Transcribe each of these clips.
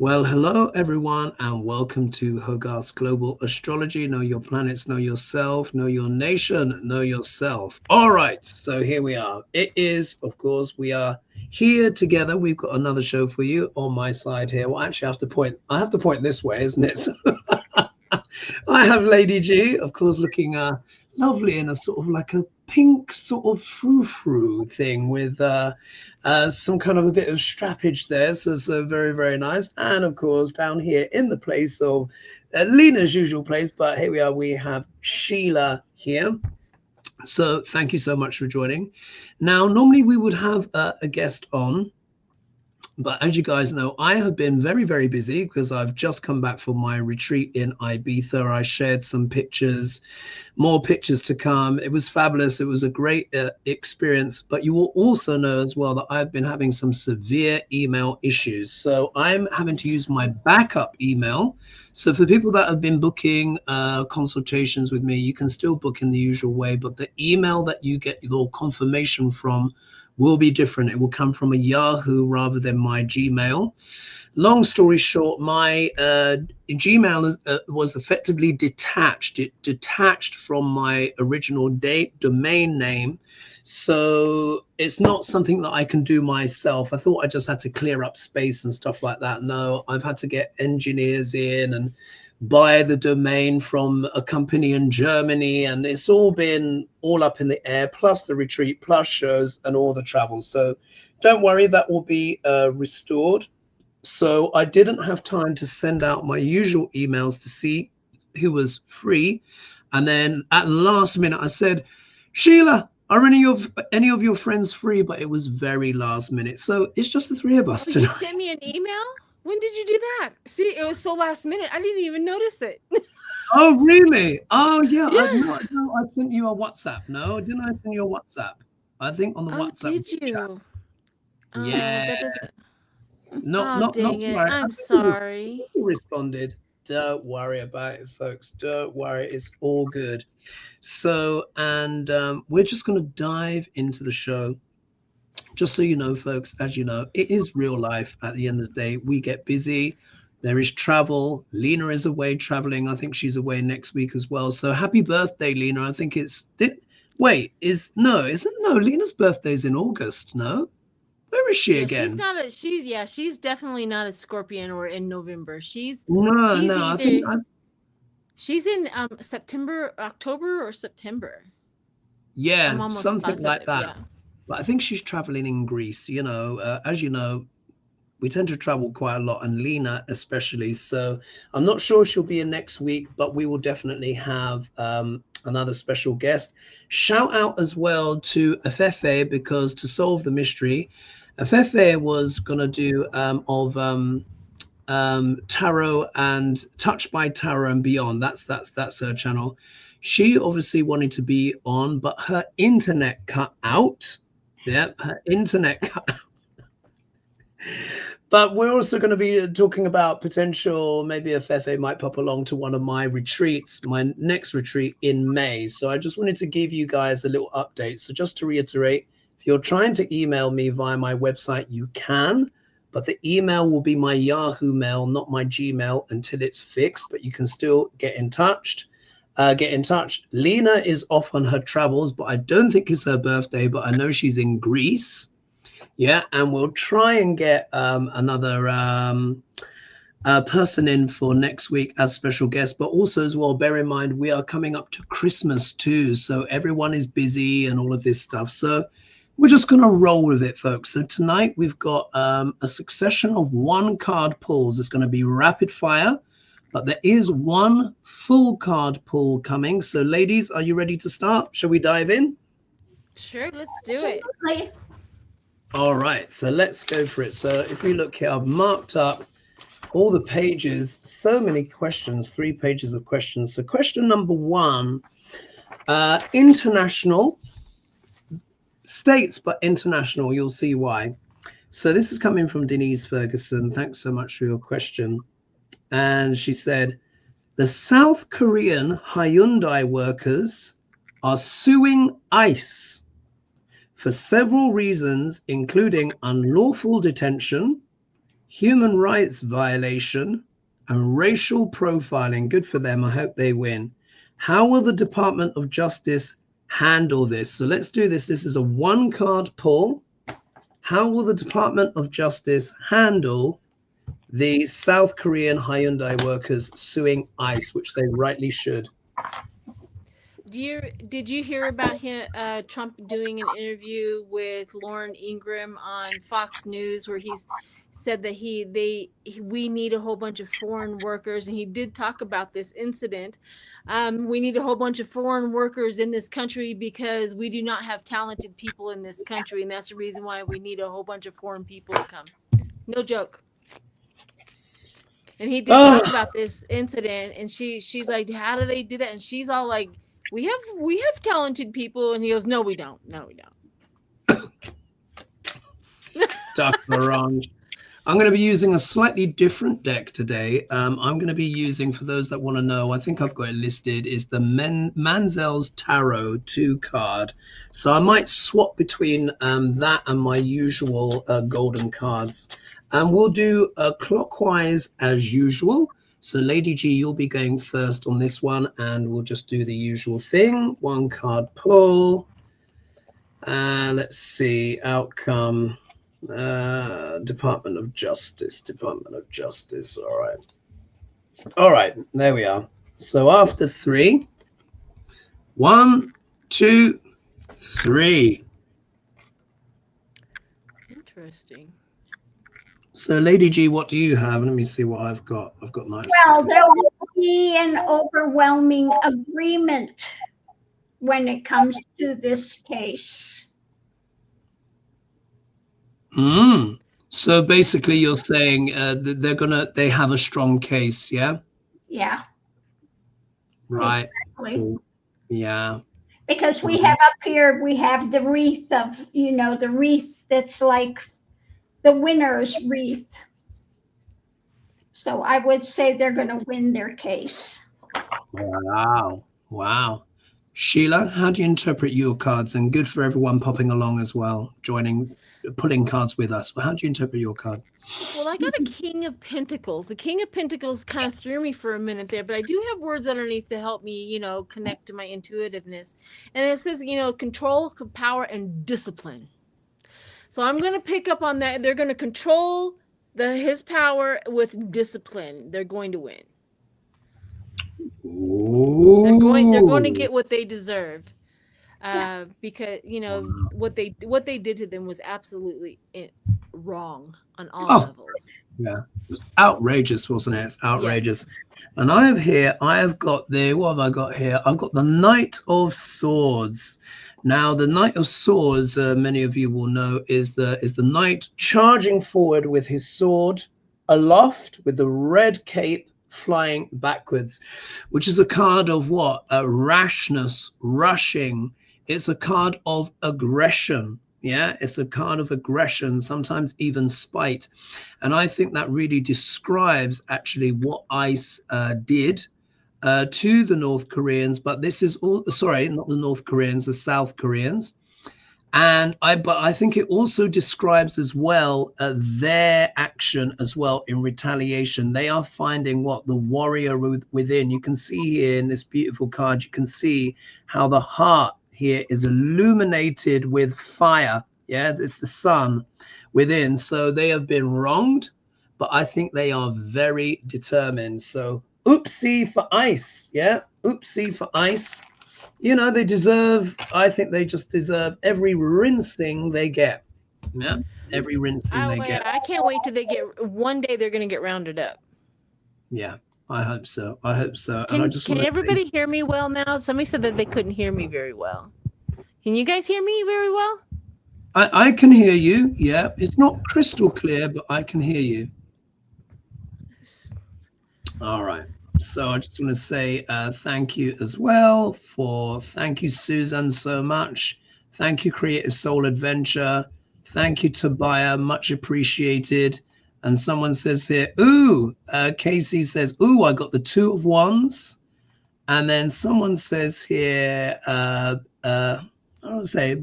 Well, hello everyone, and welcome to HoGaSh's Global Astrology. Know your planets, know yourself, know your nation, know yourself. All right, so here we are. It is, of course, we are here together. We've got another show for you on my side here. Well, actually, I have to point this way, isn't it? I have Lady G, of course, looking lovely in a sort of like a pink sort of frou-frou thing with some kind of a bit of strappage there. So very, very nice. And of course, down here in the place of Lena's usual place, but here we are, we have Sheila here. So thank you so much for joining. Now, normally we would have a guest on, but as you guys know, I have been very, very busy because I've just come back from my retreat in Ibiza. I shared some pictures, more pictures to come. It was fabulous. It was a great experience. But you will also know as well that I've been having some severe email issues. So I'm having to use my backup email. So for people that have been booking consultations with me, you can still book in the usual way. But the email that you get your confirmation from will be different. It will come from a Yahoo rather than my Gmail. Long story short, my Gmail was effectively detached. It detached from my original domain name. So it's not something that I can do myself. I thought I just had to clear up space and stuff like that. No, I've had to get engineers in and buy the domain from a company in Germany, and it's all been all up in the air, plus the retreat, plus shows and all the travel. So don't worry, that will be restored. So I didn't have time to send out my usual emails to see who was free. And then at the last minute, I said, Sheila, are any of your friends free? But it was very last minute. So it's just the three of us Oh, you tonight. sent me an email? When did you do that? See, it was so last minute. I didn't even notice it. Oh, really? Oh, yeah. Yeah. No, I sent you a WhatsApp. No, didn't I send you a WhatsApp? I think on the Oh, WhatsApp did group chat. you? Oh, Yeah. that doesn't. Not Oh, not not dang to it. worry. I'm I sorry. think you responded. Don't worry about it, folks. Don't worry. It's all good. So, and we're just going to dive into the show. Just so you know, folks, as you know, it is real life. At the end of the day, we get busy. There is travel. Lena is away traveling. I think she's away next week as well. So happy birthday, Lena. I think wait, isn't no, Lena's birthday's in August, no? Where is she Yeah, she's again? not a she's yeah, she's definitely not a Scorpion or in November. No, She's no, I think either she's in September, October or September. I'm yeah, almost something like positive. that. Yeah. But I think she's traveling in Greece. As you know, we tend to travel quite a lot, and Lena especially. So I'm not sure she'll be in next week, but we will definitely have another special guest. Shout out as well to Afefe, because to solve the mystery, Afefe was going to do tarot and touched by tarot and beyond. That's her channel. She obviously wanted to be on, but her internet cut out. Yeah, her internet cut. But we're also going to be talking about potential, maybe if Fefe might pop along to one of my retreats, my next retreat in May. So I just wanted to give you guys a little update. So just to reiterate, if you're trying to email me via my website, you can, but the email will be my Yahoo mail, not my Gmail, until it's fixed, but you can still get in touch. Lena is off on her travels, but I don't think it's her birthday, but I know she's in Greece. Yeah, and we'll try and get another person in for next week as special guest. But also as well, bear in mind, we are coming up to Christmas too. So everyone is busy and all of this stuff. So we're just going to roll with it, folks. So tonight we've got a succession of one card pulls. It's going to be rapid fire, but there is one full card pull coming. So ladies, are you ready to start? Shall we dive in? Sure, let's do it. All right, so let's go for it. So if we look here, I've marked up all the pages, so many questions, 3 pages of questions. So question number 1, international, states, but international, you'll see why. So this is coming from Denise Ferguson. Thanks so much for your question. And she said, the South Korean Hyundai workers are suing ICE for several reasons, including unlawful detention, human rights violation, and racial profiling. Good for them. I hope they win. How will the Department of Justice handle this? So let's do this. This is a 1-card pull. How will the Department of Justice handle the South Korean Hyundai workers suing ICE, which they rightly should? Did you hear about him, Trump doing an interview with Lauren Ingraham on Fox News, where he's said that we need a whole bunch of foreign workers, and he did talk about this incident. We need a whole bunch of foreign workers in this country because we do not have talented people in this country, and that's the reason why we need a whole bunch of foreign people to come. No joke. And he did talk about this incident, and she's like, how do they do that? And she's all like, we have talented people. And he goes, no, we don't. Dr. Orange. I'm going to be using a slightly different deck today. I'm going to be using, for those that want to know, I think I've got it listed, is the Manzel's Tarot 2 card. So I might swap between that and my usual golden cards. And we'll do clockwise as usual. So Lady G, you'll be going first on this one, and we'll just do the usual thing. 1-card pull. Let's see, outcome. Department of Justice. All right, there we are. So after 3, 1, 2, 3. Interesting. So, Lady G, what do you have? Let me see what I've got. I've got nice. Well, there will be an overwhelming agreement when it comes to this case. So basically, you're saying that they have a strong case, yeah? Yeah. Right. Exactly. So, yeah. Because we have up here, we have the wreath of, the wreath that's like the winner's wreath. So I would say they're going to win their case. Wow. Sheila, how do you interpret your cards? And good for everyone popping along as well, pulling cards with us. Well, how do you interpret your card? Well, I got a King of Pentacles. The King of Pentacles kind of threw me for a minute there, but I do have words underneath to help me, connect to my intuitiveness. And it says, control, power, and discipline. So I'm going to pick up on that. They're going to control his power with discipline. They're going to win. Ooh. They're going to get what they deserve. Because what they did to them was absolutely wrong on all levels. Yeah, it was outrageous, wasn't it? It's outrageous. Yeah. And what have I got here? I've got the Knight of Swords. Now, the Knight of Swords, many of you will know, is the knight charging forward with his sword aloft, with the red cape flying backwards, which is a card of what? Rashness, rushing. It's a card of aggression. Yeah, it's a card of aggression, sometimes even spite. And I think that really describes actually what ICE did to the North Koreans. But this is all, sorry, not the North Koreans, the South Koreans. But I think it also describes as well their action as well in retaliation. They are finding what? The warrior within. You can see here in this beautiful card, you can see how the heart here is illuminated with fire. Yeah, it's the sun within. So they have been wronged, but I think they are very determined. So oopsie for ICE. Yeah, oopsie for ICE. They deserve, I think they just deserve every rinsing they get. Yeah, every rinsing they get. I can't wait till one day they're going to get rounded up. Yeah, I hope so. Can everybody hear me well now? Somebody said that they couldn't hear me very well. Can you guys hear me very well? I can hear you. Yeah, it's not crystal clear, but I can hear you. All right. So I just want to say thank you as well thank you, Susan, so much. Thank you, Creative Soul Adventure. Thank you, Tobiah, much appreciated. And someone says here, Casey says, I got the 2 of Wands. And then someone says here, I don't say,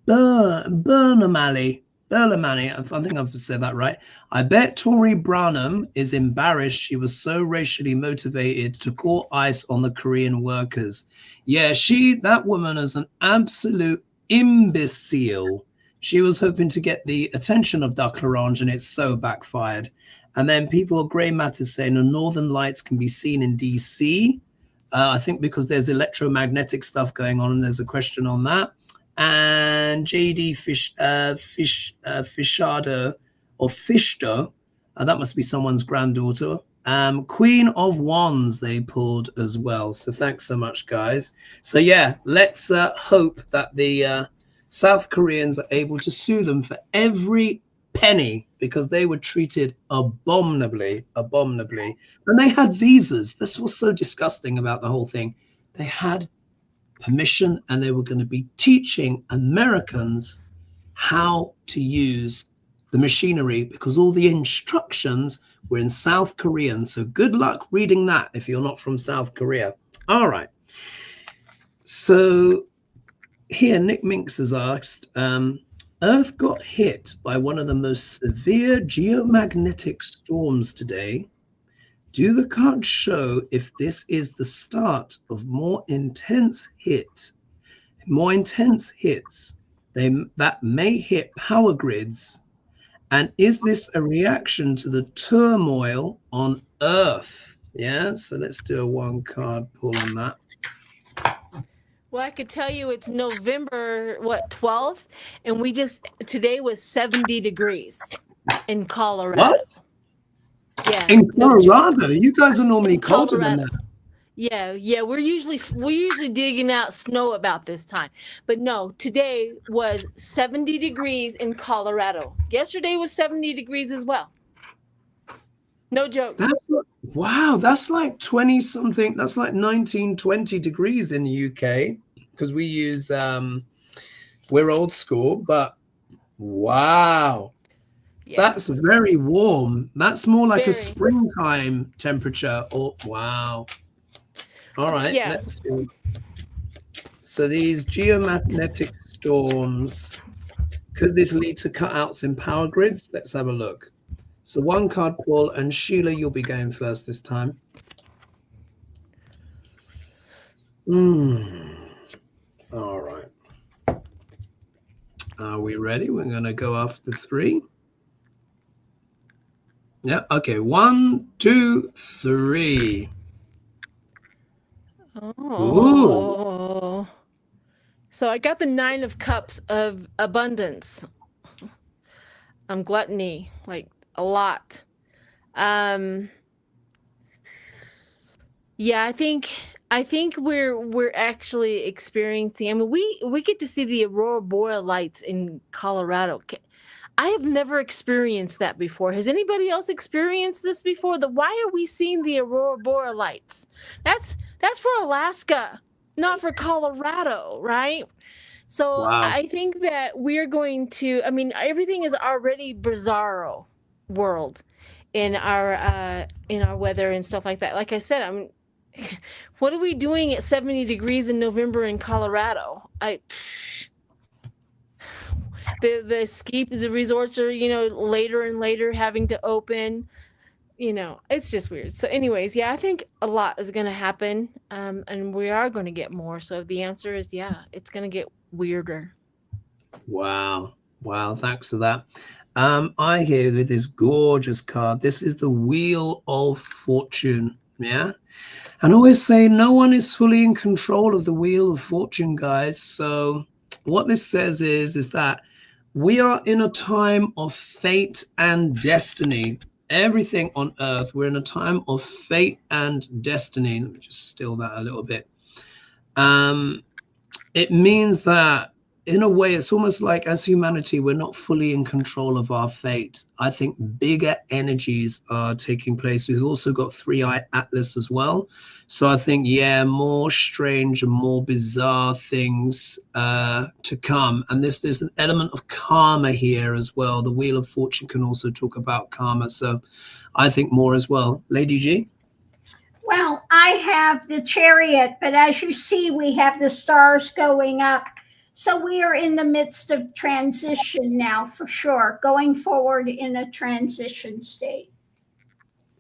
Burnham Alley. Berlamani, I think I've said that right. I bet Tori Branham is embarrassed she was so racially motivated to call ICE on the Korean workers. Yeah, that woman is an absolute imbecile. She was hoping to get the attention of Duck Larange, and it's so backfired. And then people, Grey Matter, saying the northern lights can be seen in DC. I think because there's electromagnetic stuff going on, and there's a question on that. And JD Fishada or Fishter, that must be someone's granddaughter. Queen of Wands they pulled as well. So thanks so much, guys. So yeah, let's hope that the South Koreans are able to sue them for every penny, because they were treated abominably. And they had visas. This was so disgusting about the whole thing. They had permission, and they were going to be teaching Americans how to use the machinery, because all the instructions were in South Korean. So good luck reading that if you're not from South Korea. All right. So here, Nick Minks has asked, Earth got hit by one of the most severe geomagnetic storms today. Do the cards show if this is the start of more intense hits that may hit power grids? And is this a reaction to the turmoil on Earth? Yeah, so let's do a one card pull on that. Well, I could tell you it's November, 12th, and today was 70 degrees in Colorado. What? Yeah. In Colorado? You guys are normally colder than that. Yeah. We're usually digging out snow about this time. But no, today was 70 degrees in Colorado. Yesterday was 70 degrees as well. No joke. Wow, that's like 20 something. That's like 19, 20 degrees in the UK, because we use we're old school, but wow. Yeah. That's very warm. That's more like a springtime temperature. Oh, wow. All right, yeah. Let's see. So these geomagnetic storms, could this lead to cutouts in power grids? Let's have a look. So one card pull, and Sheila, you'll be going first this time. All right. Are we ready? We're going to go after 3. Yeah, okay. 1, 2, 3. Oh. Ooh. So I got the 9 of Cups of abundance. Gluttony, like a lot. Yeah, I think we're actually experiencing, I mean, we get to see the aurora boreal lights in Colorado. I have never experienced that before. Has anybody else experienced this before? Why are we seeing the aurora boreal lights? That's for Alaska, not for Colorado, right? So wow. I think that we're going to, I mean, everything is already bizarro world in our weather and stuff like that. Like I said, what are we doing at 70 degrees in November in Colorado? The resorts are, later and later having to open. It's just weird. So anyways, yeah, I think a lot is going to happen, and we are going to get more. So the answer is, yeah, it's going to get weirder. Wow. Thanks for that. I hear with this gorgeous card. This is the Wheel of Fortune. Yeah. And I always say no one is fully in control of the Wheel of Fortune, guys. So what this says is that we are in a time of fate and destiny. Everything on Earth, we're in a time of fate and destiny. Let me just still that a little bit. It means that, in a way, it's almost like as humanity, we're not fully in control of our fate. I think bigger energies are taking place. We've also got 3-Eye Atlas as well. So I think, yeah, more strange and more bizarre things to come. And there's an element of karma here as well. The Wheel of Fortune can also talk about karma. So I think more as well. Lady G? Well, I have the Chariot, but as you see, we have the stars going up. So we are in the midst of transition now, for sure, going forward in a transition state.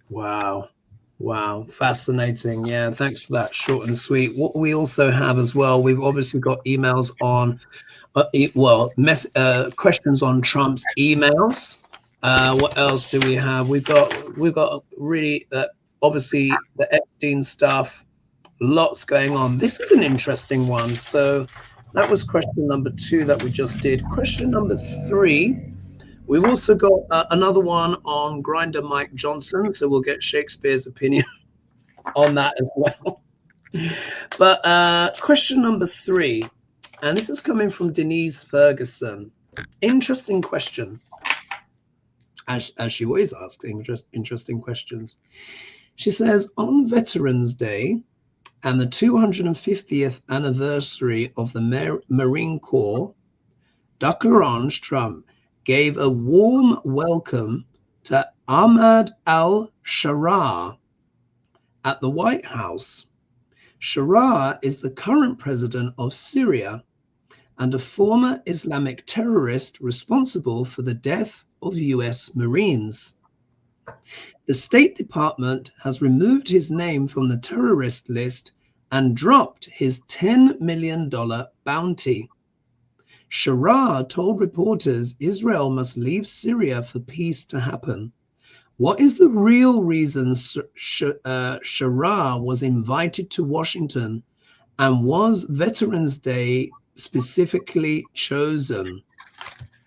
Wow. Wow. Fascinating. Yeah. Thanks for that. Short and sweet. What we also have as well, we've obviously got emails on, questions on Trump's emails. What else do we have? We've got really, obviously the Epstein stuff, lots going on. This is an interesting one. So that was question number 2 that we just did. Question number 3. We've also got another one on Grinder Mike Johnson, so we'll get Shakespeare's opinion on that as well. But question number 3, and this is coming from Denise Ferguson. Interesting question, as she always asks interesting questions. She says, on Veterans Day and the 250th anniversary of the Marine Corps, Dr. Orange Trump gave a warm welcome to Ahmad al-Sharaa at the White House. Sharaa is the current president of Syria and a former Islamic terrorist responsible for the death of US Marines. The State Department has removed his name from the terrorist list and dropped his $10 million bounty. Sharaa told reporters Israel must leave Syria for peace to happen. What is the real reason Sharaa was invited to Washington, and was Veterans Day specifically chosen?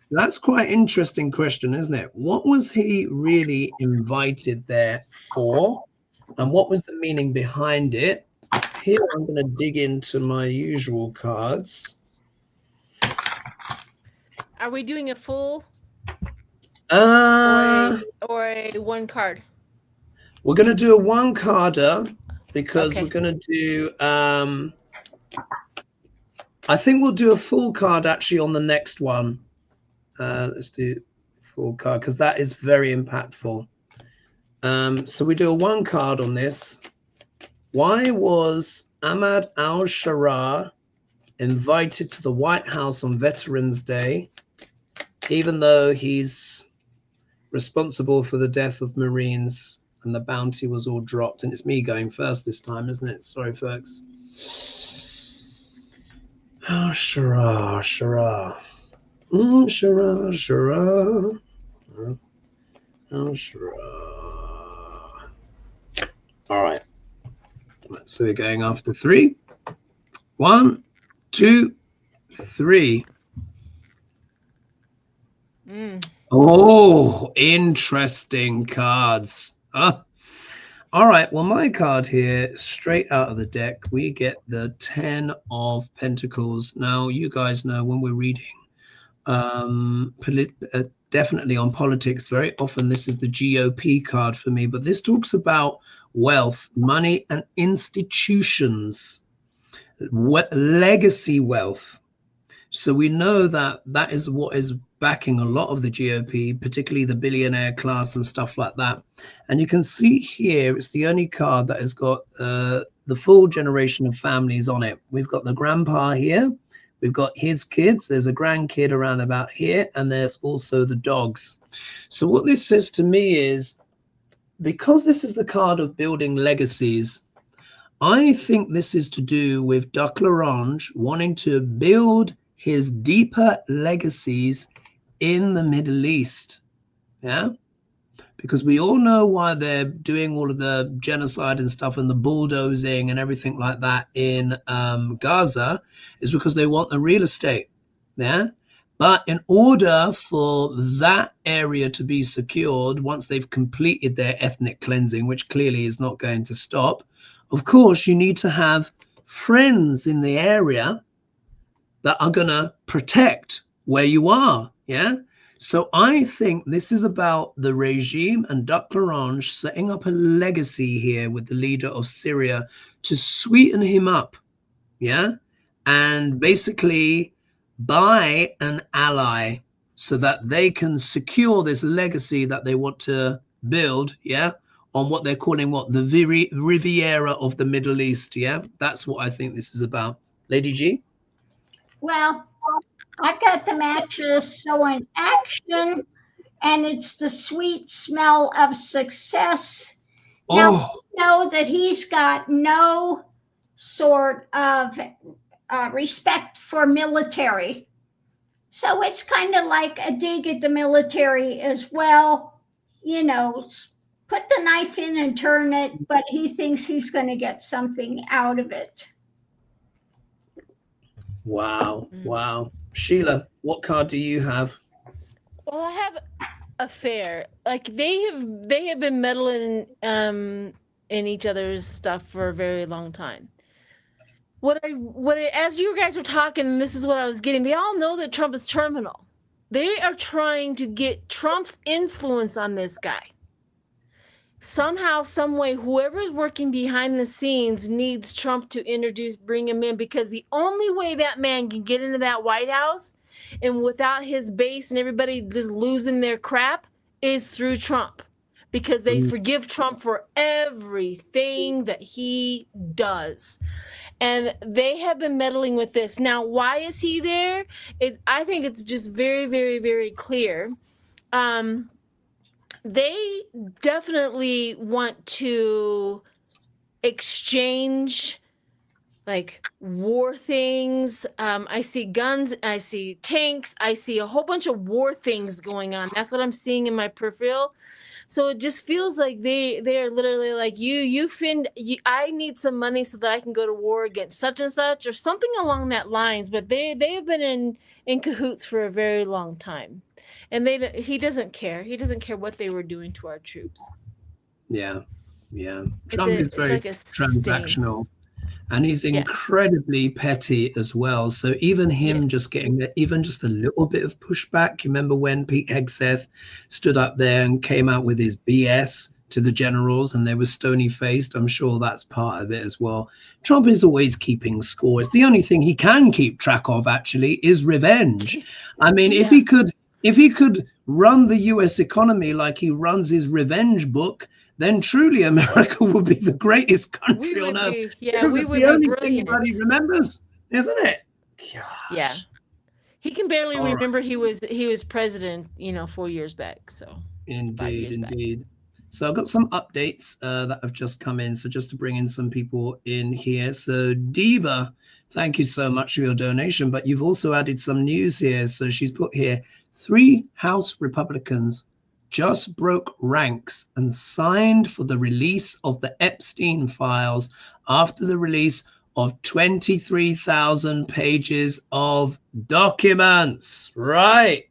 So that's quite an interesting question, isn't it? What was he really invited there for, and what was the meaning behind it? Here I'm going to dig into my usual cards. Are we doing a full Uh, or a one card? We're going to do a one carder because Okay. we're going to do, I think we'll do a full card actually on the next one. Let's do full card because that is very impactful. So we do a one card on this. Why was Ahmad al-Sharaa invited to the White House on Veterans Day, even though he's responsible for the death of Marines and the bounty was all dropped? And it's me going first this time, isn't it? Sorry, folks. Oh, Sharaa. Sharaa. Oh, Sharaa. All right. So we're going after 3. 1, 2, 3. Oh, interesting cards. All right. Well, my card here, straight out of the deck, we get the 10 of Pentacles. Now, you guys know when we're reading, definitely on politics, very often this is the GOP card for me, but this talks about wealth, money, and institutions, legacy wealth. So we know that that is what is backing a lot of the GOP, particularly the billionaire class and stuff like that. And you can see here, it's the only card that has got the full generation of families on it. We've got the grandpa here. We've got his kids. There's a grandkid around about here. And there's also the dogs. So what this says to me is, because this is the card of building legacies, I think this is to do with Duc L'Orange wanting to build his deeper legacies in the Middle East. Yeah, because we all know why they're doing all of the genocide and stuff and the bulldozing and everything like that in Gaza, is because they want the real estate. Yeah, but in order for that area to be secured, once they've completed their ethnic cleansing, which clearly is not going to stop, of course, you need to have friends in the area that are going to protect where you are. Yeah. So I think this is about the regime and Duc L'Orange setting up a legacy here with the leader of Syria to sweeten him up. Yeah. And basically buy an ally so that they can secure this legacy that they want to build. Yeah. On what they're calling the Riviera of the Middle East. Yeah. That's what I think this is about. Lady G? Well, I've got the matches. So in action, and it's the sweet smell of success. Now, Oh, we know that he's got no sort of respect for military. So it's kind of like a dig at the military as well. You know, put the knife in and turn it, but he thinks he's going to get something out of it. wow. Wow. Sheila, what card do you have? Well, I have affair. Like they have been meddling in each other's stuff for a very long time. As you guys were talking, this is what I was getting. They all know that Trump is terminal. They are trying to get Trump's influence on this guy. Somehow, some way, whoever's working behind the scenes needs Trump to bring him in, because the only way that man can get into that White House and without his base and everybody just losing their crap is through Trump, because they forgive Trump for everything that he does. And they have been meddling with this. Now, why is he there? I think it's just very, very, very clear. They definitely want to exchange like war things. I see guns, I see tanks, I see a whole bunch of war things going on. That's what I'm seeing in my peripheral. So it just feels like they're literally like, I need some money so that I can go to war against such and such, or something along that lines. But they have been in cahoots for a very long time. And he doesn't care. He doesn't care what they were doing to our troops. Yeah. Trump is very like transactional, and he's incredibly petty as well. So even him just getting even just a little bit of pushback. You remember when Pete Hegseth stood up there and came out with his BS to the generals, and they were stony faced? I'm sure that's part of it as well. Trump is always keeping score. It's the only thing he can keep track of, actually, is revenge. I mean, if he could run the US economy like he runs his revenge book, then truly America would be the greatest country on earth. We would be only thing everybody remembers, isn't it? Gosh. Yeah. He can barely remember he was president, 4 years back. So indeed. So I've got some updates that have just come in. So just to bring in some people in here. So Diva, thank you so much for your donation, but you've also added some news here. So she's put here, 3 House Republicans just broke ranks and signed for the release of the Epstein files after the release of 23,000 pages of documents. Right.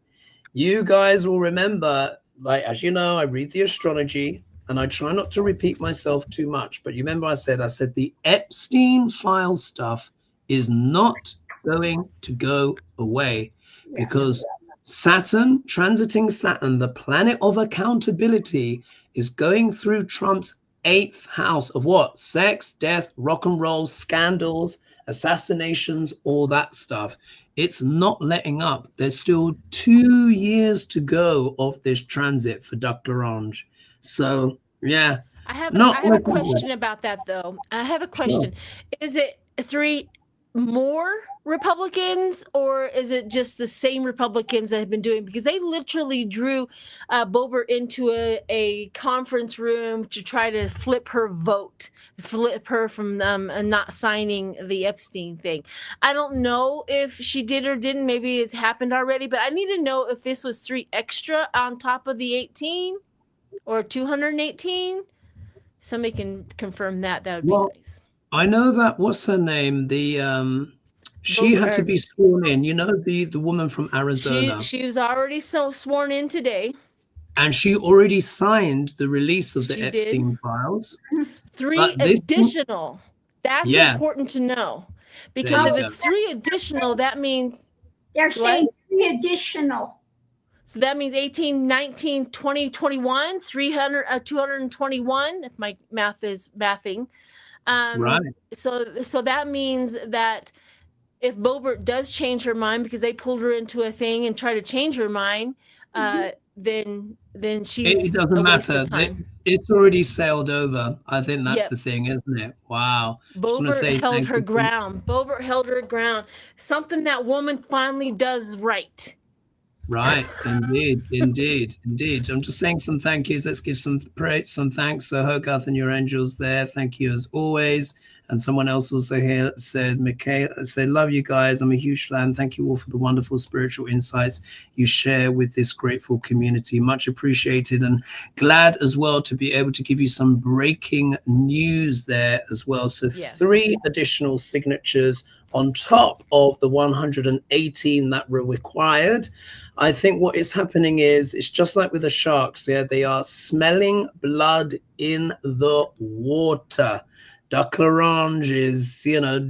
You guys will remember, like, as you know, I read the astrology and I try not to repeat myself too much. But you remember I said the Epstein file stuff is not going to go away, because Saturn, transiting Saturn, the planet of accountability, is going through Trump's 8th house of what? Sex, death, rock and roll, scandals, assassinations, all that stuff. It's not letting up. There's still 2 years to go of this transit for Dr. Orange. So, yeah. I have a question about that, though. I have a question. Sure. Is it 3 more Republicans, or is it just the same Republicans that have been doing? Because they literally drew Boebert into a conference room to try to flip her from not signing the Epstein thing. I don't know if she did or didn't. Maybe it's happened already, but I need to know if this was 3 extra on top of the 18 or 218. Somebody can confirm that. That would be nice. I know that, what's her name? She had to be sworn in, the woman from Arizona. She was already sworn in today. And she already signed the release of the Epstein files. 3 additional. That's important to know. Because if it's 3 additional, that means... They're saying 3 additional. So that means 18, 19, 20, 21, 221, if my math is mathing. Right. So that means that if Boebert does change her mind, because they pulled her into a thing and try to change her mind, then It she's doesn't a waste matter. of time. It's already sailed over. I think that's Yep. the thing, isn't it? Wow. Just want to Boebert say held thank her you. ground. Boebert held her ground. Something that woman finally does right. Right. Indeed. Indeed. Indeed. I'm just saying some thank yous. Let's give some praise, some thanks. So Hogarth and your angels there. Thank you as always. And someone else also here said, Michaela, said, love you guys. I'm a huge fan. Thank you all for the wonderful spiritual insights you share with this grateful community. Much appreciated, and glad as well to be able to give you some breaking news there as well. So Yeah. 3 additional signatures on top of the 118 that were required. I think what is happening is it's just like with the sharks. Yeah, they are smelling blood in the water. Duck Larange is,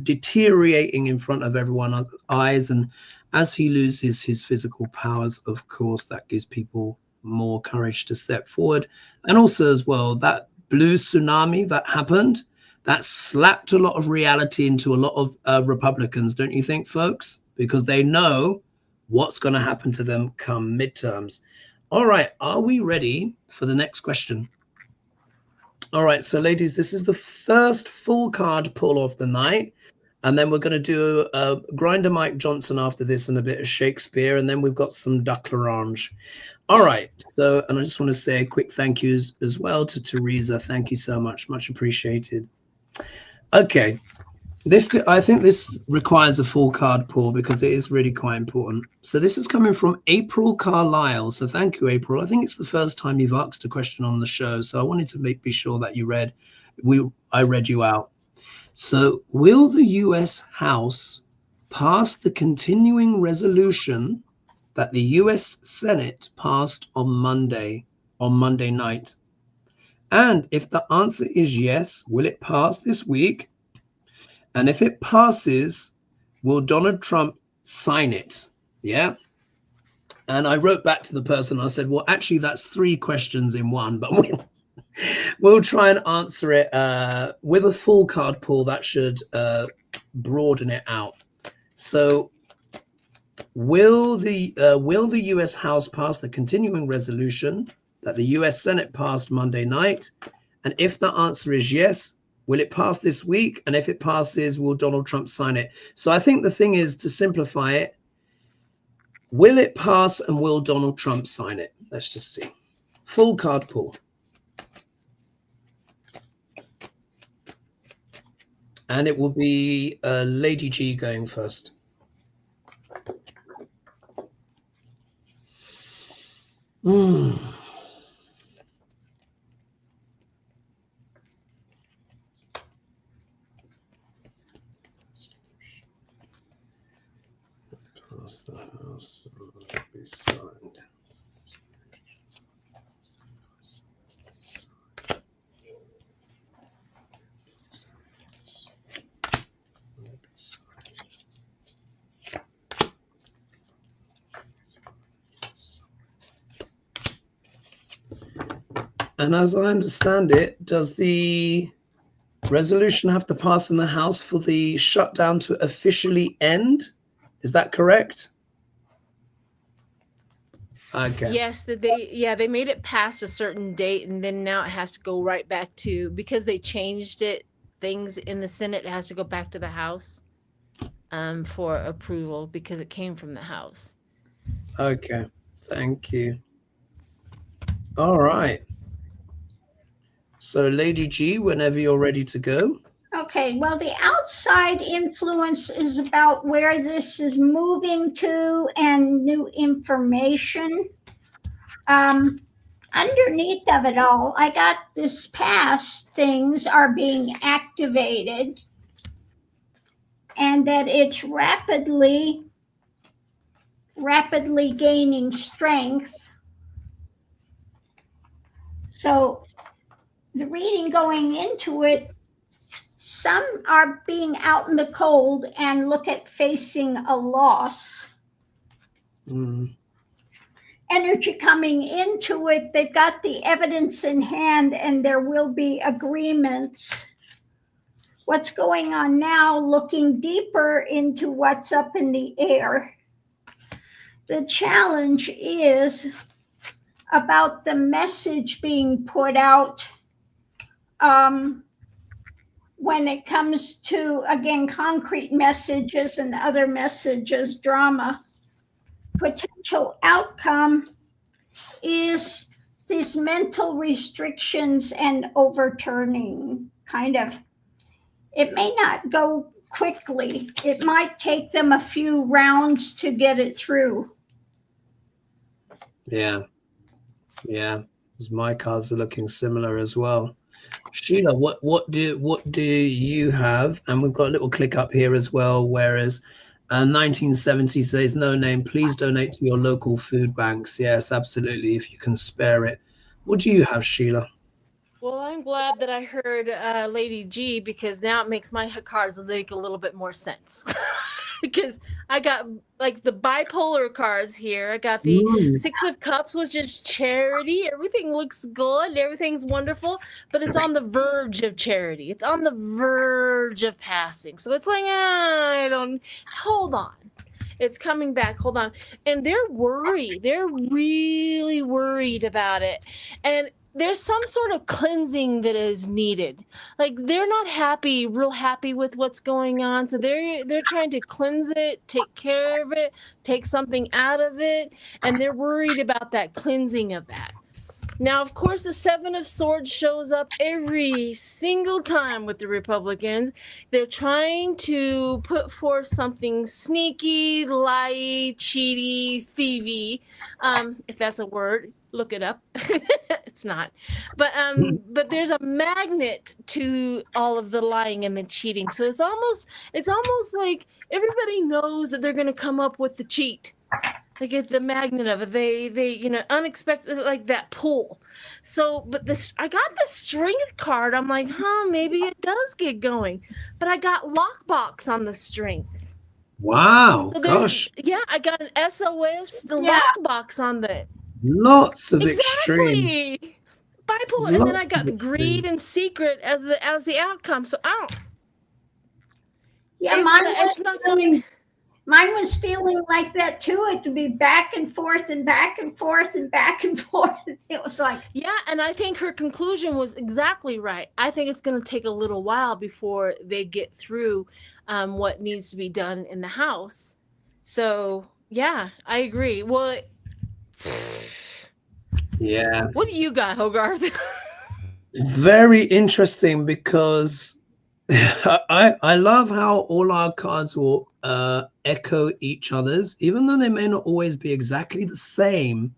deteriorating in front of everyone's eyes. And as he loses his physical powers, of course, that gives people more courage to step forward. And also as well, that blue tsunami that happened, that slapped a lot of reality into a lot of Republicans, don't you think, folks? Because they know what's going to happen to them come midterms. All right, are we ready for the next question? All right, so ladies, this is the first full card pull of the night. And then we're going to do Grinder Mike Johnson after this and a bit of Shakespeare. And then we've got some Duck Larange. All right, so, and I just want to say a quick thank you as well to Teresa. Thank you so much. Much appreciated. Okay, I think this requires a full card pull because it is really quite important. So this is coming from April Carlisle. So thank you, April. I think it's the first time you've asked a question on the show. So I wanted to be sure that I read you out. So will the US House pass the continuing resolution that the US Senate passed on Monday night? And if the answer is yes, will it pass this week? And if it passes, will Donald Trump sign it? Yeah. And I wrote back to the person. I said, well, actually, that's 3 questions in one, but we'll try and answer it with a full card pull. That should broaden it out. So will the US House pass the continuing resolution that the US Senate passed Monday night? And if the answer is yes, will it pass this week? And if it passes, will Donald Trump sign it? So I think the thing is, to simplify it, will it pass and will Donald Trump sign it? Let's just see. Full card pull. And it will be Lady G going first. Pass the House will be signed. And as I understand it, does the resolution have to pass in the House for the shutdown to officially end? Is that correct? Okay. Yes, they made it past a certain date, and then now it has to go right back to, because they changed it, things in the Senate, it has to go back to the House for approval because it came from the House. Okay, thank you. All right. So Lady G, whenever you're ready to go. Okay, well, the outside influence is about where this is moving to and new information. Underneath of it all, I got this past things are being activated and that it's rapidly gaining strength. So the reading going into it, some are being out in the cold and look at facing a loss. Energy coming into it, they've got the evidence in hand and there will be agreements. What's going on now, looking deeper into what's up in the air. The challenge is about the message being put out when it comes to, again, concrete messages and other messages, drama. Potential outcome is these mental restrictions and overturning, kind of. It may not go quickly. It might take them a few rounds to get it through. Yeah. My cards are looking similar as well. Sheila, what do you have? And we've got a little click up here as well. Whereas 1970 says, no name, please donate to your local food banks. Yes, absolutely, if you can spare it. What do you have, Sheila? Well, I'm glad that I heard Lady G, because now it makes my cards make a little bit more sense. Because I got like the bipolar cards here. I got the Six of Cups, was just charity. Everything looks good. Everything's wonderful. But it's on the verge of charity. It's on the verge of passing. So it's like, hold on. It's coming back. Hold on. And they're worried. They're really worried about it. And there's some sort of cleansing that is needed. Like, they're not real happy with what's going on. So they're trying to cleanse it, take care of it, take something out of it. And they're worried about that cleansing of that. Now, of course, the Seven of Swords shows up every single time with the Republicans. They're trying to put forth something sneaky, light, cheaty, thievy, if that's a word. Look it up. It's not. But there's a magnet to all of the lying and the cheating. So it's almost like everybody knows that they're going to come up with the cheat. Like, it's the magnet of it. They unexpected, like that pull. So, but I got the Strength card. I'm like, maybe it does get going. But I got Lockbox on the Strength. Wow, so gosh. Yeah, I got an SOS, the Lockbox on the. Lots of exactly. extreme. Bipolar. And then I got the Greed and Secret as the outcome. So I don't. Yeah, mine was feeling like that too. It to be back and forth and back and forth and back and forth. It was like, yeah, and I think her conclusion was exactly right. I think it's going to take a little while before they get through what needs to be done in the house. So yeah, I agree. Well, yeah. What do you got, Hogarth? Very interesting, because I love how all our cards will echo each other's, even though they may not always be exactly the same.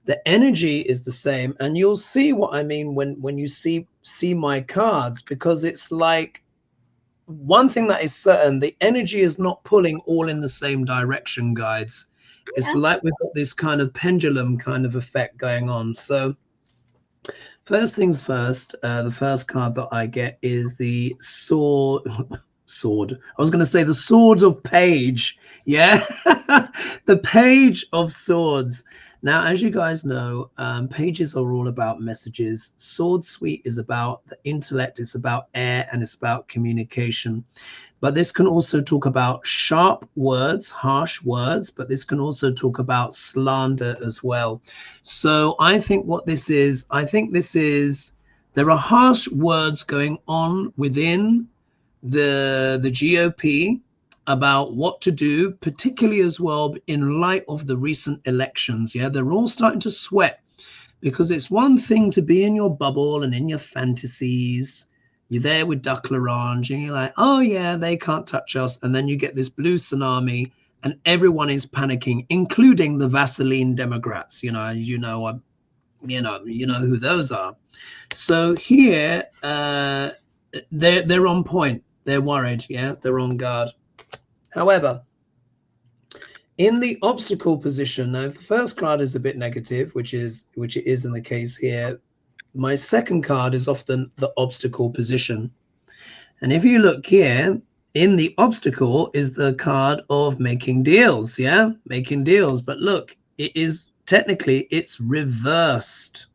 The energy is the same, and you'll see what I mean when you see my cards, because it's like, one thing that is certain, the energy is not pulling all in the same direction, guides. It's like we've got this kind of pendulum kind of effect going on. So first things first, the first card that I get is the sword. I was going to say the Sword of Page. Yeah, the Page of Swords. Now, as you guys know, pages are all about messages. Sword Suite is about the intellect. It's about air, and it's about communication. But this can also talk about sharp words, harsh words, but this can also talk about slander as well. So I think what this is, there are harsh words going on within the GOP about what to do, particularly as well in light of the recent elections. Yeah, they're all starting to sweat, because it's one thing to be in your bubble and in your fantasies. You're there with Duck L'Orange and you're like, oh yeah, they can't touch us. And then you get this blue tsunami and everyone is panicking, including the Vaseline Democrats. You know who those are. So here, they're on point. They're worried. Yeah, they're on guard. However, in the obstacle position, now if the first card is a bit negative, which it is in the case here, my second card is often the obstacle position. And if you look here, in the obstacle is the card of making deals. Yeah, making deals. But look, it's reversed.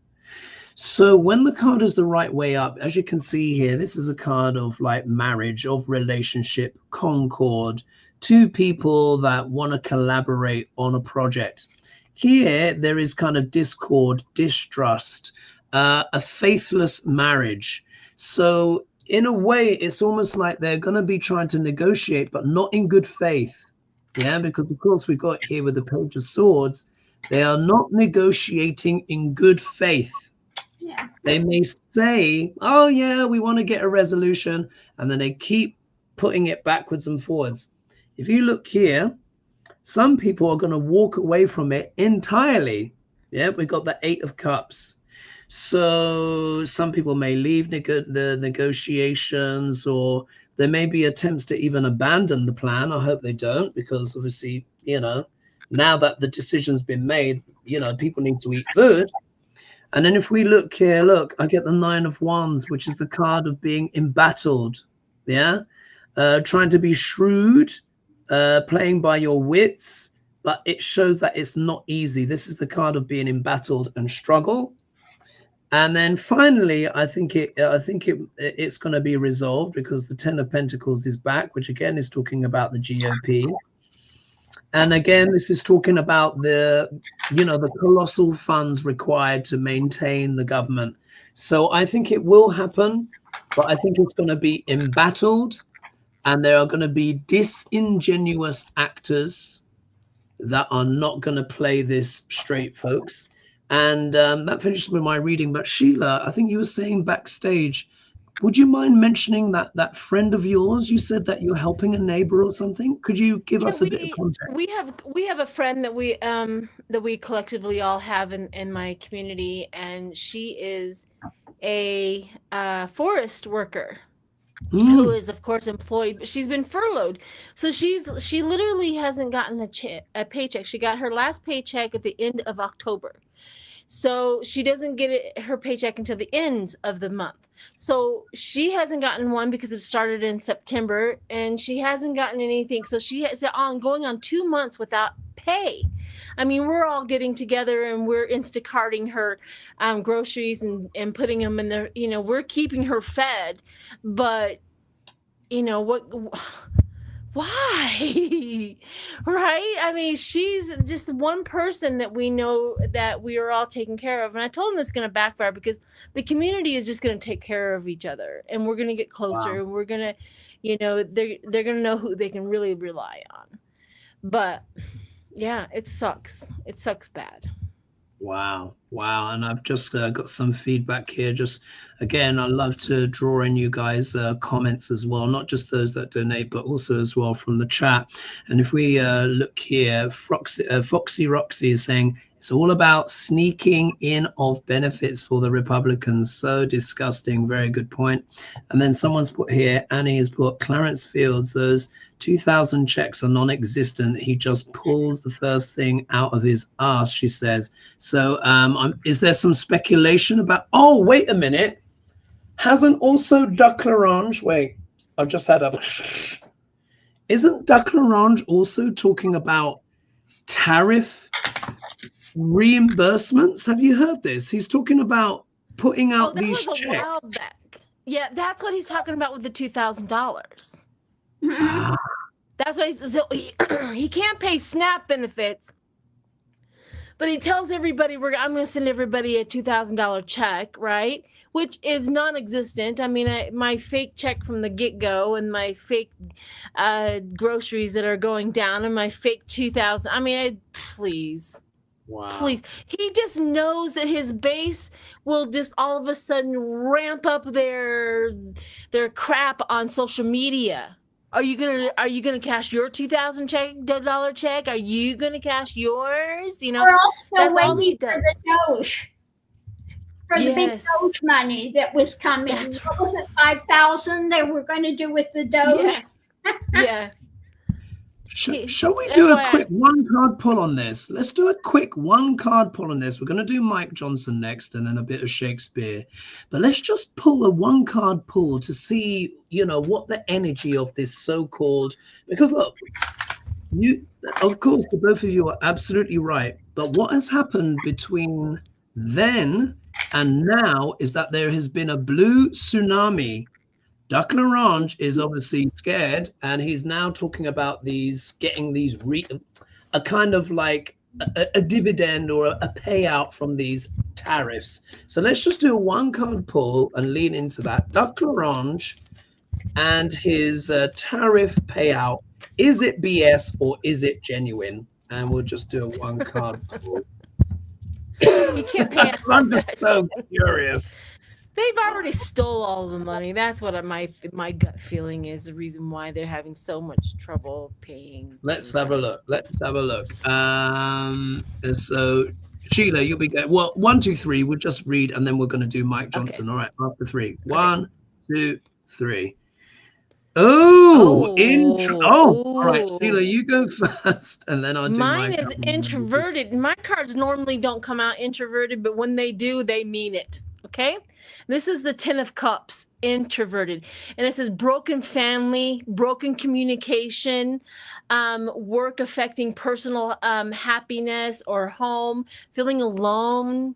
So when the card is the right way up, as you can see here, this is a card of like marriage, of relationship, concord, two people that want to collaborate on a project. Here, there is kind of discord, distrust, a faithless marriage. So in a way, it's almost like they're going to be trying to negotiate, but not in good faith. Yeah, because of course we got here with the Page of Swords. They are not negotiating in good faith. Yeah. They may say, oh yeah, we want to get a resolution, and then they keep putting it backwards and forwards. If you look here, some people are going to walk away from it entirely. Yeah, we got the 8 of Cups. So some people may leave the negotiations, or there may be attempts to even abandon the plan. I hope they don't, because obviously, you know, now that the decision's been made, you know, people need to eat food. And then if we look here, look, I get the 9 of Wands, which is the card of being embattled. Yeah, trying to be shrewd, playing by your wits, but it shows that it's not easy. This is the card of being embattled and struggle. And then finally, I think it's going to be resolved, because the 10 of Pentacles is back, which again is talking about the GOP. And again, this is talking about the, you know, the colossal funds required to maintain the government. So I think it will happen, but I think it's going to be embattled, and there are going to be disingenuous actors that are not going to play this straight, folks. And that finishes with my reading. But Sheila, I think you were saying backstage, would you mind mentioning that friend of yours? You said that you're helping a neighbor or something. Could you give us a bit of context? We have a friend that we collectively all have in my community, and she is a forest worker who is of course employed, but she's been furloughed. So she literally hasn't gotten a paycheck. She got her last paycheck at the end of October. So she doesn't get her paycheck until the end of the month. So she hasn't gotten one because it started in September, and she hasn't gotten anything. So she is going on 2 months without pay. I mean, we're all getting together and we're Instacarting her groceries and putting them in there. You know, we're keeping her fed, but you know what? Why? Right? I mean, she's just one person that we know that we are all taking care of. And I told them it's going to backfire, because the community is just going to take care of each other, and we're going to get closer. Wow. And we're going to, you know, they're going to know who they can really rely on. But yeah, it sucks. It sucks bad. Wow. And I've just got some feedback here. Just again, I love to draw in you guys comments as well, not just those that donate, but also as well from the chat. And if we look here, Foxy Roxy is saying it's all about sneaking in of benefits for the Republicans. So disgusting. Very good point. And then someone's put here, Annie has put, Clarence Fields, those 2,000 checks are non-existent. He just pulls the first thing out of his ass, she says. So is there some speculation about, oh, wait a minute. Hasn't also Duck L'Orange, wait, I've just had a, isn't Duck L'Orange also talking about tariff reimbursements? Have you heard this? He's talking about putting out these checks. While back. Yeah, that's what he's talking about with the $2,000. That's why he can't pay SNAP benefits, but he tells everybody I'm going to send everybody a $2,000 check, right? Which is non-existent. I mean, my fake check from the get-go, and my fake groceries that are going down, and my fake 2,000. I mean, please. Wow. Please. He just knows that his base will just all of a sudden ramp up their crap on social media. Are you gonna cash your $2,000 check? Are you gonna cash yours? You know, we're also waiting for the Doge, for the big Doge money that was coming. What was it, 5,000? They were going to do with the Doge. Yeah. Shall we do a quick one card pull on this? Let's do a quick one card pull on this. We're going to do Mike Johnson next, and then a bit of Shakespeare. But let's just pull a one card pull to see, you know, what the energy of this so-called, because look, of course, the both of you are absolutely right. But what has happened between then and now is that there has been a blue tsunami. Duck L'Orange is obviously scared, and he's now talking about getting these a kind of like a dividend or a payout from these tariffs. So let's just do a one card pull and lean into that. Duck L'Orange and his tariff payout. Is it BS or is it genuine? And we'll just do a one card pull. He can't pay. I'm just so curious. They've already stole all the money. That's what my gut feeling is the reason why they're having so much trouble paying. Let's have a look. So Sheila, you'll be good. Well, 1, 2, 3. We'll just read, and then we're going to do Mike Johnson. Okay. All right, after 3. 1, 2, 3. All right, Sheila, you go first, and then I'll do mine. Is introverted. My cards normally don't come out introverted, but when they do, they mean it. Okay. This is the 10 of Cups, introverted. And it says broken family, broken communication, work affecting personal happiness or home, feeling alone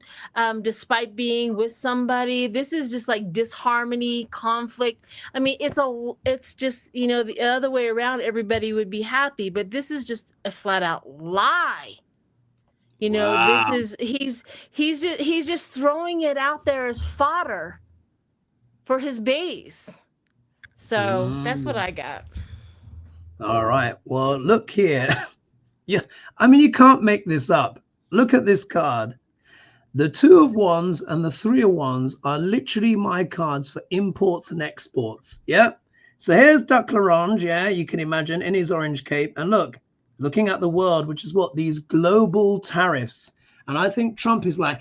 despite being with somebody. This is just like disharmony, conflict. I mean, it's just, you know, the other way around, everybody would be happy. But this is just a flat out lie. You know, wow. This is he's just throwing it out there as fodder for his base. So that's what I got. All right. Well, look here. Yeah, I mean, you can't make this up. Look at this card. The 2 of Wands and the 3 of Wands are literally my cards for imports and exports. Yeah. So here's Duck L'Orange. Yeah, you can imagine in his orange cape. And look. Looking at the world, which is what these global tariffs. And I think Trump is like,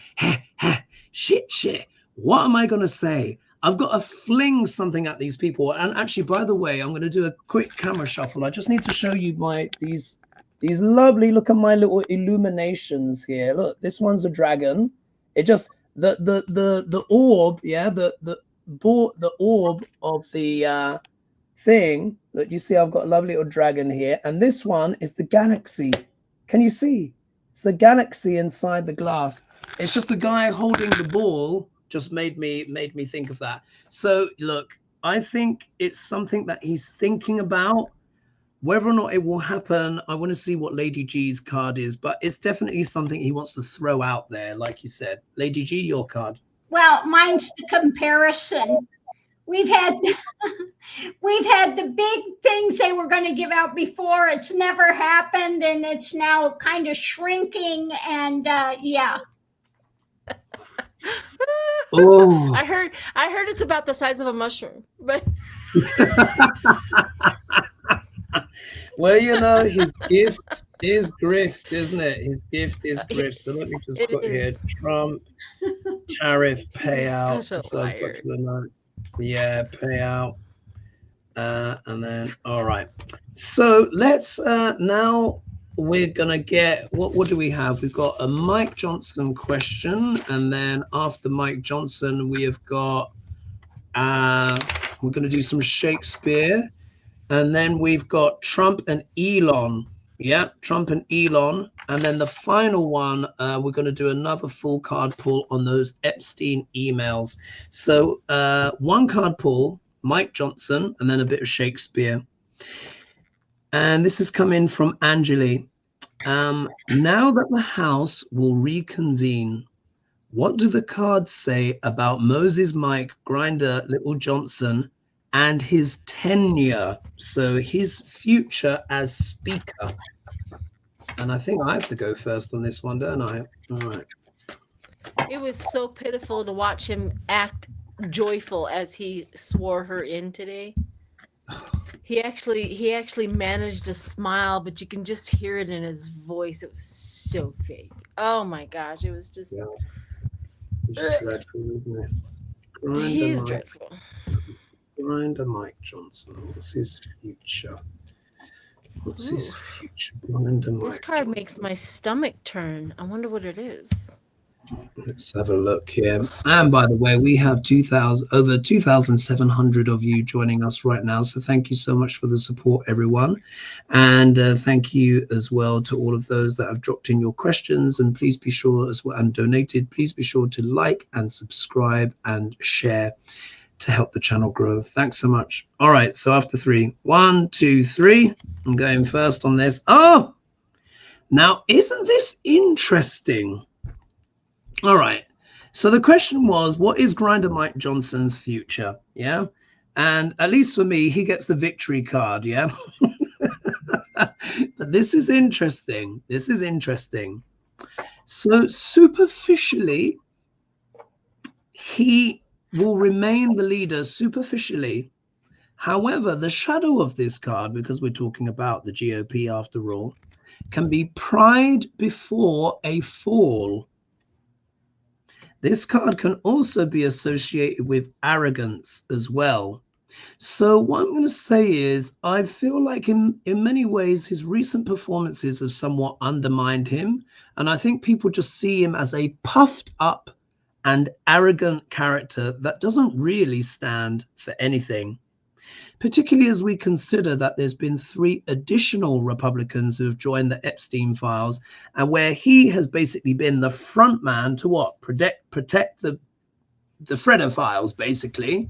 shit. What am I going to say? I've got to fling something at these people. And actually, by the way, I'm going to do a quick camera shuffle. I just need to show you these lovely, look at my little illuminations here. Look, this one's a dragon. It just, the orb, yeah, the orb of the thing. Look, you see I've got a lovely little dragon here, and this one is the galaxy. Can you see? It's the galaxy inside the glass. It's just the guy holding the ball just made me think of that. So look, I think it's something that he's thinking about. Whether or not it will happen, I want to see what Lady G's card is, but it's definitely something he wants to throw out there, like you said. Lady G, your card. Well, mine's the comparison. We've had the big things they were going to give out before. It's never happened, and it's now kind of shrinking. And yeah. Oh, I heard it's about the size of a mushroom, but. Well, you know, his gift is grift, isn't it? His gift is grift. So let me just put here Trump tariff payout. So I've got for the note. Yeah, payout. And then, all right. So let's now we're gonna get what do we have? We've got a Mike Johnson question, and then after Mike Johnson, we have got we're gonna do some Shakespeare, and then we've got Trump and Elon. Yeah, Trump and Elon. And then the final one, we're going to do another full card pull on those Epstein emails. So one card pull, Mike Johnson, and then a bit of Shakespeare. And this has come in from Angeli. Now that the House will reconvene, what do the cards say about Moses Mike Grinder Little Johnson and his tenure? So his future as Speaker. And I think I have to go first on this one, don't I? All right. It was so pitiful to watch him act joyful as he swore her in today. He actually managed to smile, but you can just hear it in his voice. It was so fake. Oh my gosh, it was just. Yeah. It's just dreadful, isn't it? He's dreadful. Grinder Mike Johnson. What's his future? What's his future? This card makes my stomach turn. I wonder what it is. Let's have a look here. And by the way, we have over 2,700 of you joining us right now. So thank you so much for the support, everyone. And thank you as well to all of those that have dropped in your questions. And please be sure as well and donated. Please be sure to like and subscribe and share to help the channel grow. Thanks so much. All right, so after 3, 1, 2, 3, I'm going first on this. Oh, Now, isn't this interesting? All right. So the question was, what is Grinder Mike Johnson's future? Yeah. And at least for me, he gets the victory card. Yeah. But this is interesting. This is interesting. So superficially, he will remain the leader superficially. However, the shadow of this card, because we're talking about the GOP after all, can be pride before a fall. This card can also be associated with arrogance as well. So what I'm going to say is, I feel like in many ways, his recent performances have somewhat undermined him. And I think people just see him as a puffed up and arrogant character that doesn't really stand for anything, particularly as we consider that there's been 3 additional Republicans who have joined the Epstein files, and where he has basically been the front man to what? Protect the Fredophiles, basically.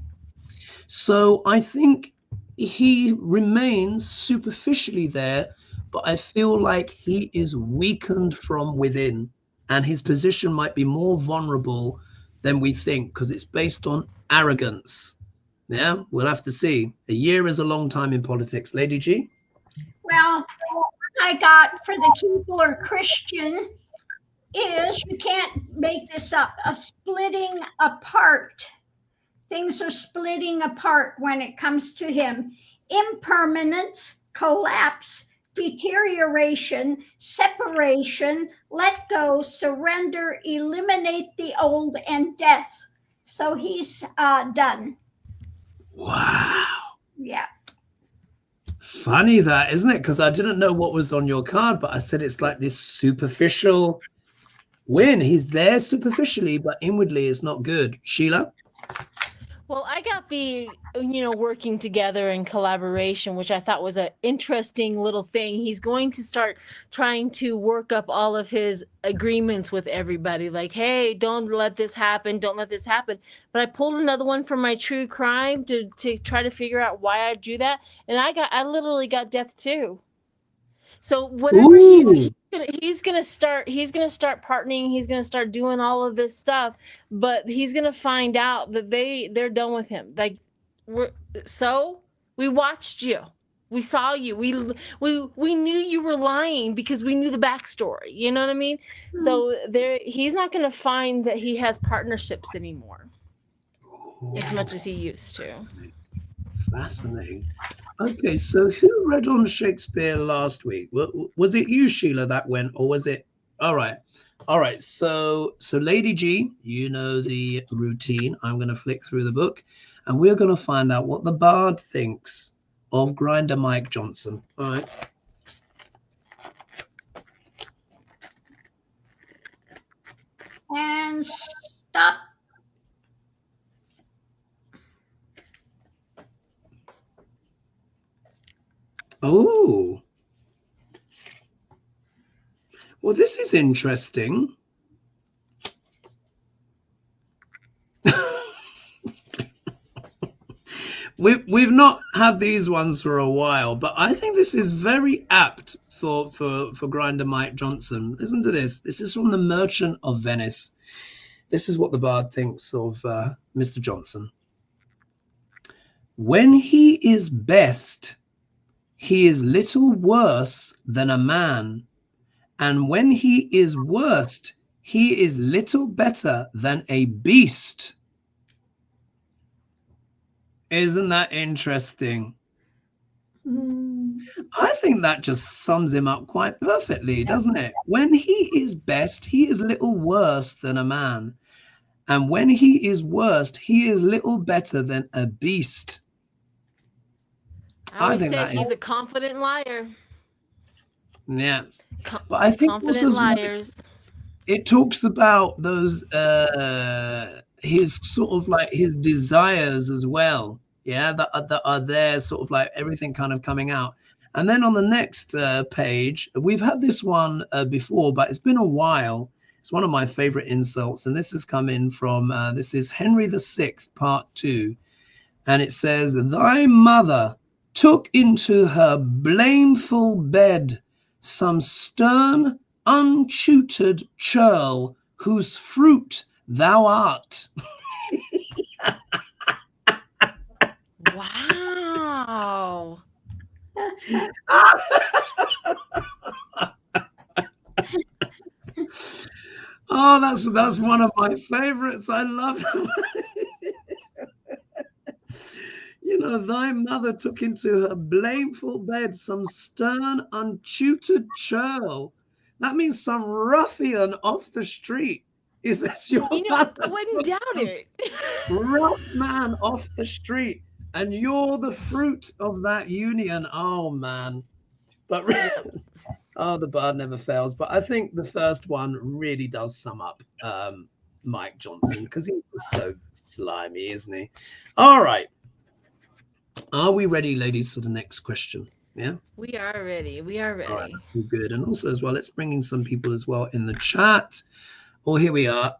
So I think he remains superficially there, but I feel like he is weakened from within, and his position might be more vulnerable than we think, because it's based on arrogance. Yeah, we'll have to see. A year is a long time in politics. Lady G? Well, what I got for the Keebler Christian is, you can't make this up, a splitting apart. Things are splitting apart when it comes to him. Impermanence, collapse, deterioration, separation, let go, surrender, eliminate the old, and death. So he's done. Wow. Yeah. Funny that, isn't it? Because I didn't know what was on your card, but I said it's like this superficial win. He's there superficially, but inwardly it's not good. Sheila? Well, I got the, working together and collaboration, which I thought was an interesting little thing. He's going to start trying to work up all of his agreements with everybody. Like, hey, don't let this happen. Don't let this happen. But I pulled another one from my true crime to try to figure out why I do that. And I literally got death too. So whatever he's gonna start partnering, he's gonna start doing all of this stuff, but he's gonna find out that they're done with him. Like, we watched you, we saw you, we knew you were lying because we knew the backstory. You know what I mean? Mm-hmm. So he's not gonna find that he has partnerships anymore as much as he used to. Fascinating. Okay, so who read on Shakespeare last week? Was it you, Sheila, that went, or was it? All right. So Lady G, you know the routine. I'm going to flick through the book, and we're going to find out what the Bard thinks of Grinder Mike Johnson. All right. And stop. Oh, well, this is interesting. We've not had these ones for a while, but I think this is very apt for Grinder Mike Johnson. Listen to this. This is from The Merchant of Venice. This is what the Bard thinks of Mr. Johnson. When he is best, he is little worse than a man, and when he is worst, he is little better than a beast. Isn't that interesting? I think that just sums him up quite perfectly, doesn't it? When he is best, he is little worse than a man, and when he is worst, he is little better than a beast. I always said he's a confident liar. Yeah, but I think confident liars. It talks about those his sort of like his desires as well. Yeah, that are there, sort of like everything kind of coming out. And then on the next page, we've had this one before, but it's been a while. It's one of my favorite insults, and this has come in from this is Henry VI, Part 2, and it says, "Thy mother took into her blameful bed some stern, untutored churl whose fruit thou art. Wow. Oh, that's one of my favorites. I love them. You know, thy mother took into her blameful bed some stern, untutored churl. That means some ruffian off the street. Is this your mother? I wouldn't doubt it. Rough man off the street, and you're the fruit of that union. Oh man. But oh, the bard never fails. But I think the first one really does sum up Mike Johnson, because he was so slimy, isn't he? All right. Are we ready, ladies, for the next question? Yeah, we are ready. We are ready. All right, good. And also as well, let's bring in some people as well in the chat. Oh, here we are.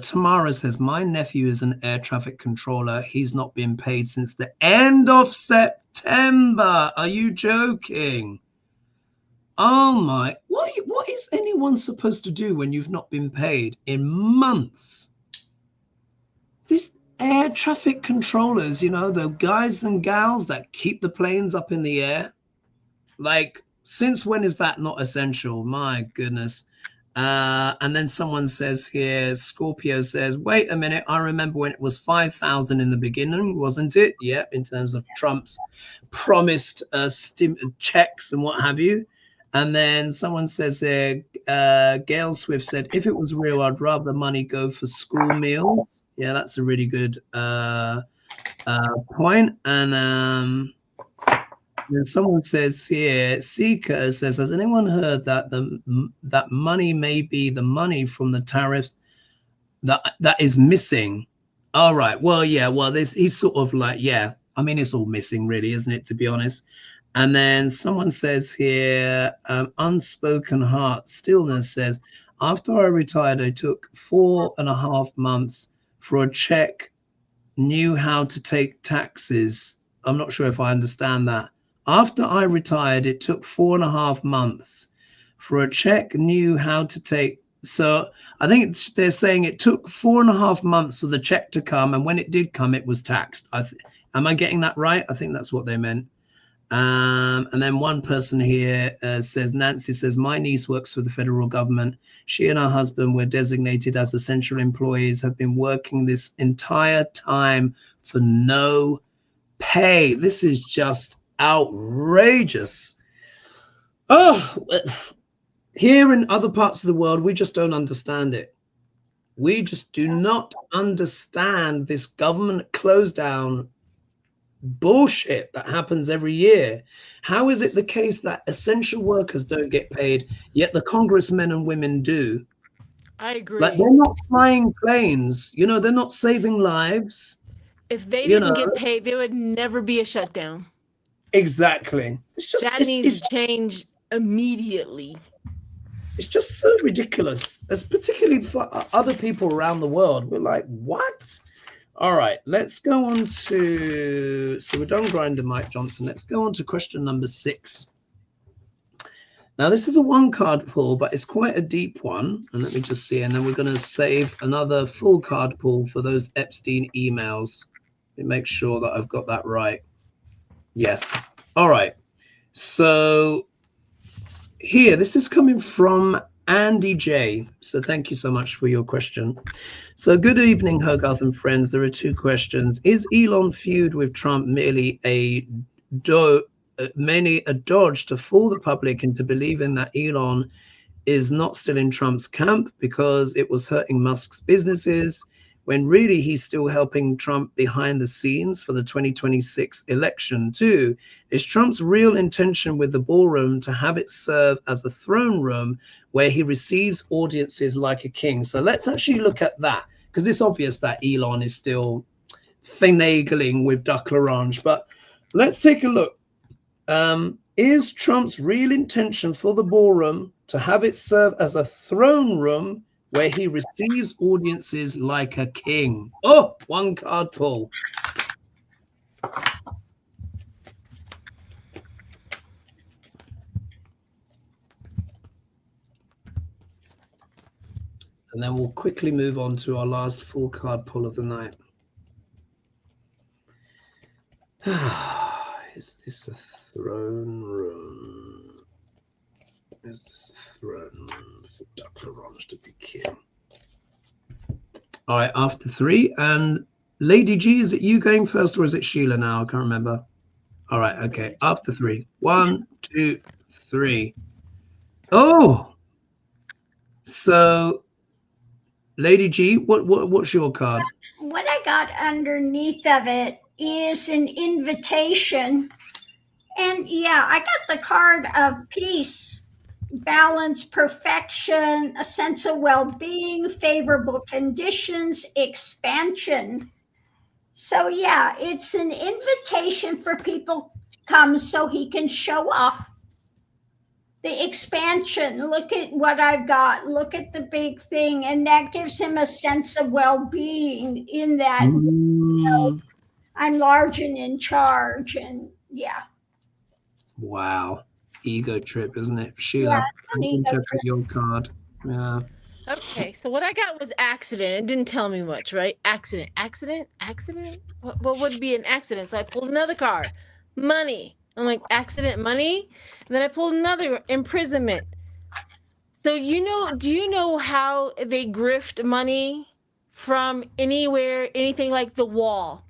Tamara says, my nephew is an air traffic controller. He's not been paid since the end of September. Are you joking? Oh my, what is anyone supposed to do when you've not been paid in months? This air traffic controllers, you know, the guys and gals that keep the planes up in the air. Like, since when is that not essential? My goodness. And then someone says here, Scorpio says, wait a minute, I remember when it was 5,000 in the beginning, wasn't it? Yeah, in terms of Trump's promised checks and what have you. And then someone says there, Gail Swift said, if it was real, I'd rather the money go for school meals. Yeah, that's a really good point. And then someone says here, Seeker says, has anyone heard that that money may be the money from the tariffs that is missing? All right. Well, yeah. Well, he's sort of like, yeah. I mean, it's all missing, really, isn't it? To be honest. And then someone says here, Unspoken Heart Stillness says, after I retired, I took 4.5 months for a check, knew how to take taxes. I'm not sure if I understand that. After I retired, it took 4.5 months for a check, knew how to take. So I think they're saying it took 4.5 months for the check to come. And when it did come, it was taxed. Am I getting that right? I think that's what they meant. And then one person here says, Nancy says, my niece works for the federal government. She and her husband were designated as essential employees, have been working this entire time for no pay. This is just outrageous. Oh, here in other parts of the world, we just don't understand it. We just do not understand this government close down bullshit that happens every year. How is it the case that essential workers don't get paid, yet the congressmen and women do? I agree. Like, they're not flying planes, you know, they're not saving lives. If they didn't get paid, there would never be a shutdown. Exactly. It's just that needs to change immediately. It's just so ridiculous. As particularly for other people around the world, we're like, what? All right, let's go on to, so we're done Grinder Mike Johnson. Let's go on to question number 6. Now, this is a 1-card pull, but it's quite a deep one. And let me just see. And then we're going to save another full card pull for those Epstein emails. Let me make sure that I've got that right. Yes. All right. So here, this is coming from Andy J. So thank you so much for your question. So good evening, Hogarth and friends. There are 2 questions. Is Elon feud with Trump merely a dodge to fool the public into believing that Elon is not still in Trump's camp because it was hurting Musk's businesses, when really he's still helping Trump behind the scenes for the 2026 election too? Is Trump's real intention with the ballroom to have it serve as a throne room where he receives audiences like a king? So let's actually look at that, because it's obvious that Elon is still finagling with Duck L'Orange. But let's take a look. Is Trump's real intention for the ballroom to have it serve as a throne room where he receives audiences like a king? Oh, 1-card pull. And then we'll quickly move on to our last full card pull of the night. Is this a throne room? Is this a throne room for Declarange to be king? All right, after 3. And Lady G, is it you going first or is it Sheila now? I can't remember. All right, okay. After 3. 1, 2, 3. Oh! So, Lady G, what's your card? What I got underneath of it is an invitation. And yeah, I got the card of peace, balance, perfection, a sense of well-being, favorable conditions, expansion. So yeah, it's an invitation for people to come so he can show off the expansion. Look at what I've got. Look at the big thing. And that gives him a sense of well-being in that, you know, I'm large and in charge. And yeah. Wow. Ego trip, isn't it? Sheila, interpret your card. Yeah. Okay, so what I got was accident. It didn't tell me much, right? Accident. What would be an accident? So I pulled another card. Money. I'm like, accident, money? And then I pulled another, imprisonment. So do you know how they grift money from anywhere, anything like the wall?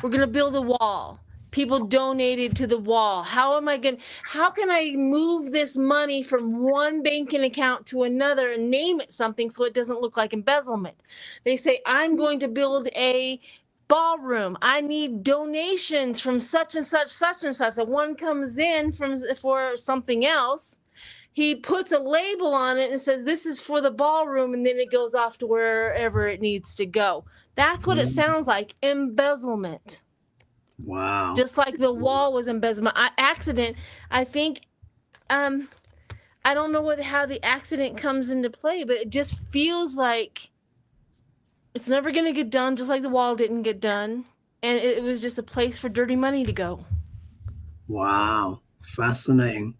We're going to build a wall. People donated to the wall. How can I move this money from one banking account to another and name it something so it doesn't look like embezzlement? They say, I'm going to build a ballroom. I need donations from such and such, such and such. And one comes in for something else. He puts a label on it and says, this is for the ballroom. And then it goes off to wherever it needs to go. That's what it sounds like. Embezzlement. Wow. Just like the wall was embezzlement. Accident, I think, I don't know how the accident comes into play, but it just feels like it's never going to get done, just like the wall didn't get done. And it was just a place for dirty money to go. Wow. Fascinating.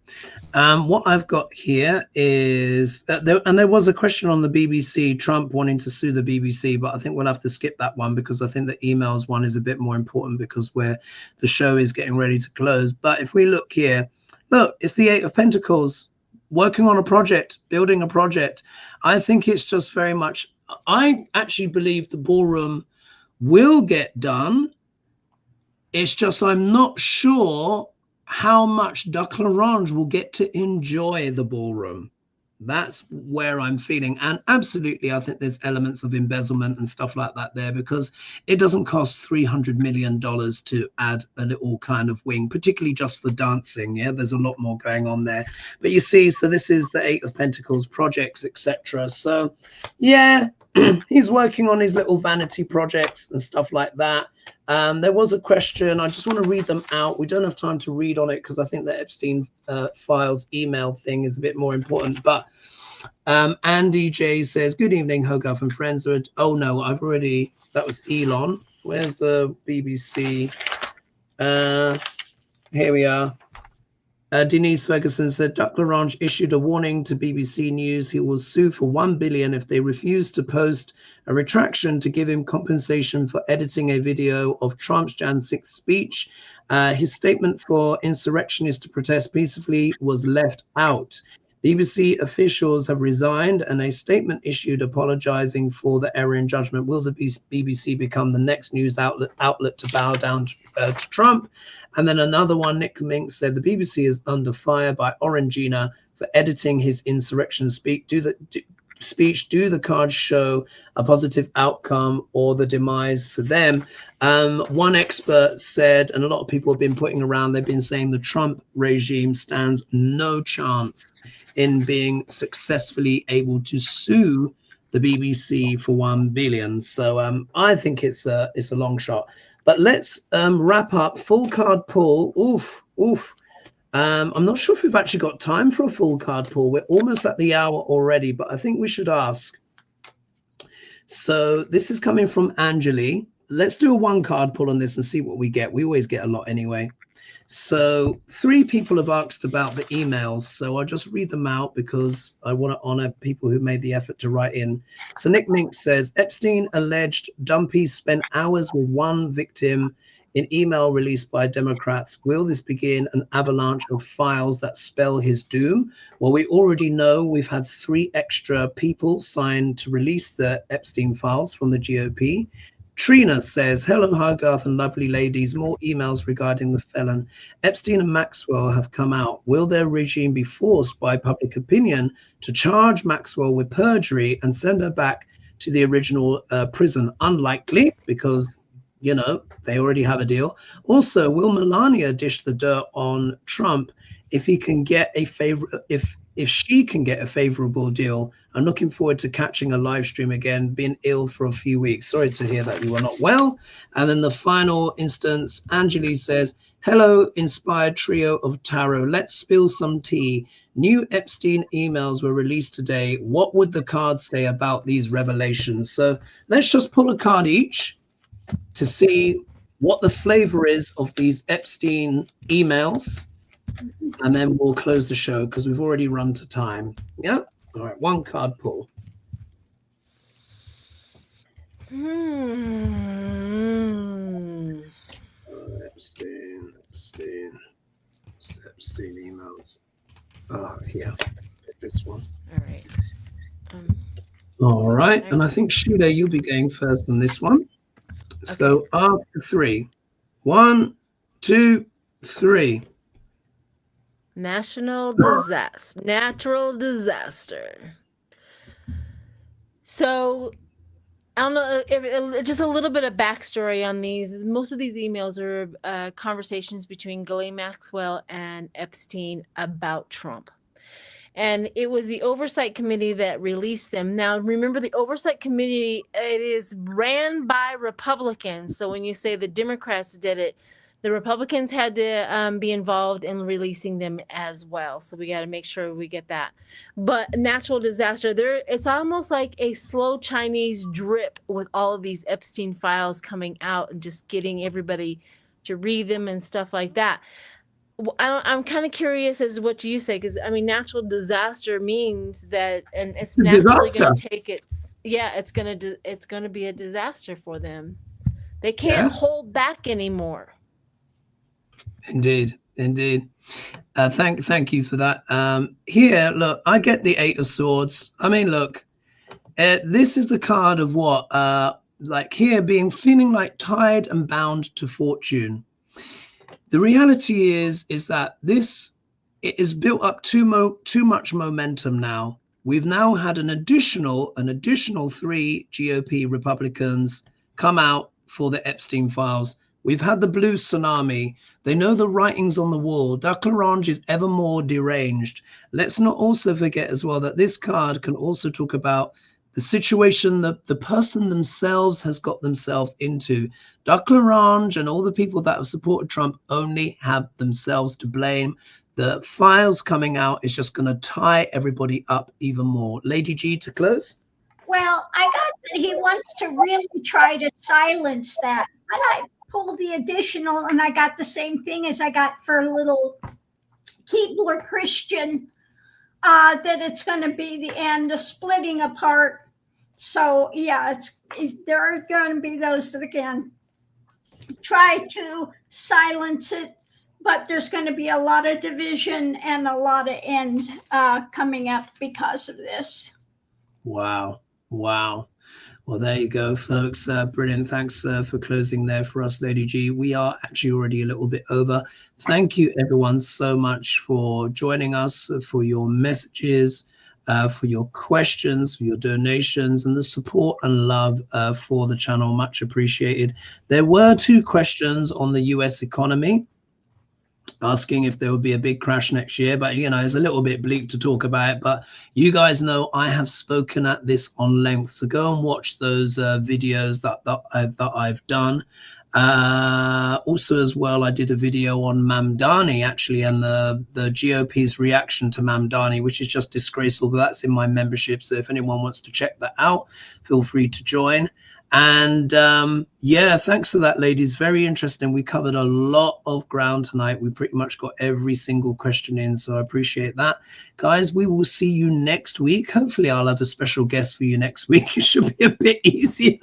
What I've got here is that there was a question on the BBC, Trump wanting to sue the BBC, but I think we'll have to skip that one because I think the emails one is a bit more important because the show is getting ready to close. But if we look here, look, it's the 8 of Pentacles, working on a project, building a project. I think it's just very much, I actually believe the ballroom will get done. It's just I'm not sure how much Declarange will get to enjoy the ballroom. That's where I'm feeling. And absolutely, I think there's elements of embezzlement and stuff like that there because it doesn't cost $300 million to add a little kind of wing, particularly just for dancing. Yeah, there's a lot more going on there. But you see, so this is the 8 of Pentacles, projects, etc. So yeah, he's working on his little vanity projects and stuff like that. There was a question. I just want to read them out. We don't have time to read on it because I think the Epstein files email thing is a bit more important. But Andy J says, good evening, Hogarth and friends. Oh, no, that was Elon. Where's the BBC? Here we are. Denise Ferguson said, Declarange issued a warning to BBC News. He will sue for $1 billion if they refuse to post a retraction to give him compensation for editing a video of Trump's Jan 6th speech. His statement for insurrectionists to protest peacefully was left out. BBC officials have resigned and a statement issued apologizing for the error in judgment. Will the BBC become the next news outlet to bow down to Trump? And then another one, Nick Mink said, the BBC is under fire by Orangina for editing his insurrection speech. Do the cards show a positive outcome or the demise for them? One expert said, and a lot of people have been putting around, they've been saying the Trump regime stands no chance in being successfully able to sue the BBC for $1 billion. So I think it's a long shot. But let's wrap up. Full card pull. Oof. I'm not sure if we've actually got time for a full card pull. We're almost at the hour already, but I think we should ask. So this is coming from Anjali. Let's do a 1 card pull on this and see what we get. We always get a lot anyway. So 3 people have asked about the emails. So I'll just read them out because I want to honor people who made the effort to write in. So Nick Mink says, Epstein alleged Dumpy spent hours with one victim in email released by Democrats. Will this begin an avalanche of files that spell his doom? Well, we already know we've had 3 extra people signed to release the Epstein files from the GOP. Trina says, hello, Hogarth and lovely ladies. More emails regarding the felon. Epstein and Maxwell have come out. Will their regime be forced by public opinion to charge Maxwell with perjury and send her back to the original prison? Unlikely, because, you know, they already have a deal. Also, will Melania dish the dirt on Trump if he can get a if she can get a favorable deal? I'm looking forward to catching a live stream again, been ill for a few weeks. Sorry to hear that you are not well. And then the final instance, Angeli says, hello, inspired trio of tarot. Let's spill some tea. New Epstein emails were released today. What would the cards say about these revelations? So let's just pull a card each to see what the flavor is of these Epstein emails. And then we'll close the show because we've already run to time. Yeah. All right. 1 card pull. Epstein emails. Here. Pick this one. All right. All right. And I think, Sheila, you'll be going first on this one. Okay. So after 3. 1, 2, 3. Natural disaster. So I don't know if just a little bit of backstory on these. Most of these emails are conversations between Ghislaine Maxwell and Epstein about Trump. And it was the Oversight Committee that released them. Now, remember, the Oversight Committee, it is ran by Republicans. So when you say the Democrats did it, the Republicans had to be involved in releasing them as well. So we got to make sure we get that. But natural disaster, it's almost like a slow Chinese drip with all of these Epstein files coming out and just getting everybody to read them and stuff like that. I'm kind of curious as to what you say, because I mean, natural disaster means that, and it's naturally going to take it's going to be a disaster for them. They can't hold back anymore. Indeed. Thank you for that. Here, look, I get the 8 of Swords. I mean, look, this is the card of what, like here, feeling like tied and bound to fortune. The reality is that it is built up too much momentum now. We've now had an additional 3 GOP Republicans come out for the Epstein files. We've had the blue tsunami. They know the writings on the wall. Duck Orange is ever more deranged. Let's not also forget as well that this card can also talk about the situation that the person themselves has got themselves into. Duck Orange and all the people that have supported Trump only have themselves to blame. The files coming out is just going to tie everybody up even more. Lady G, to close. Well, I got that he wants to really try to silence that. But I pulled the additional, and I got the same thing as I got for little Keebler Christian, that it's going to be the end, the splitting apart. So, yeah, there are going to be those that, again, try to silence it, but there's going to be a lot of division and a lot of end coming up because of this. Wow. Well, there you go, folks. Brilliant. Thanks for closing there for us, Lady G. We are actually already a little bit over. Thank you, everyone, so much for joining us, for your messages, for your questions, for your donations, and the support and love for the channel. Much appreciated. There were 2 questions on the US economy, asking if there would be a big crash next year, but you know, it's a little bit bleak to talk about it, but you guys know I have spoken at this on length, so go and watch those videos that I've done. Also as well, I did a video on Mamdani actually, and the GOP's reaction to Mamdani, which is just disgraceful, but that's in my membership, so if anyone wants to check that out, feel free to join. And yeah, thanks for that, ladies. Very interesting. We covered a lot of ground tonight. We pretty much got every single question in, so I appreciate that. Guys, we will see you next week. Hopefully I'll have a special guest for you next week. It should be a bit easier.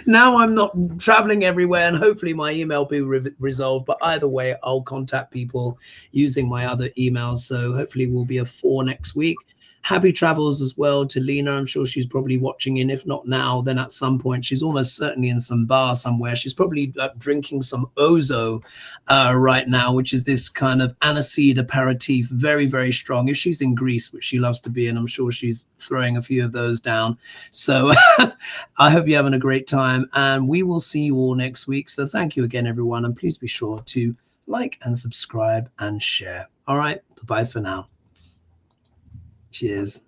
Now I'm not traveling everywhere, and hopefully my email will be resolved. But either way, I'll contact people using my other emails. So hopefully we'll be a 4 next week. Happy travels as well to Lena. I'm sure she's probably watching in. If not now, then at some point. She's almost certainly in some bar somewhere. She's probably drinking some Ozo right now, which is this kind of aniseed aperitif, very, very strong. If she's in Greece, which she loves to be, and I'm sure she's throwing a few of those down. So I hope you're having a great time, and we will see you all next week. So thank you again, everyone, and please be sure to like and subscribe and share. All right, bye-bye for now. Cheers.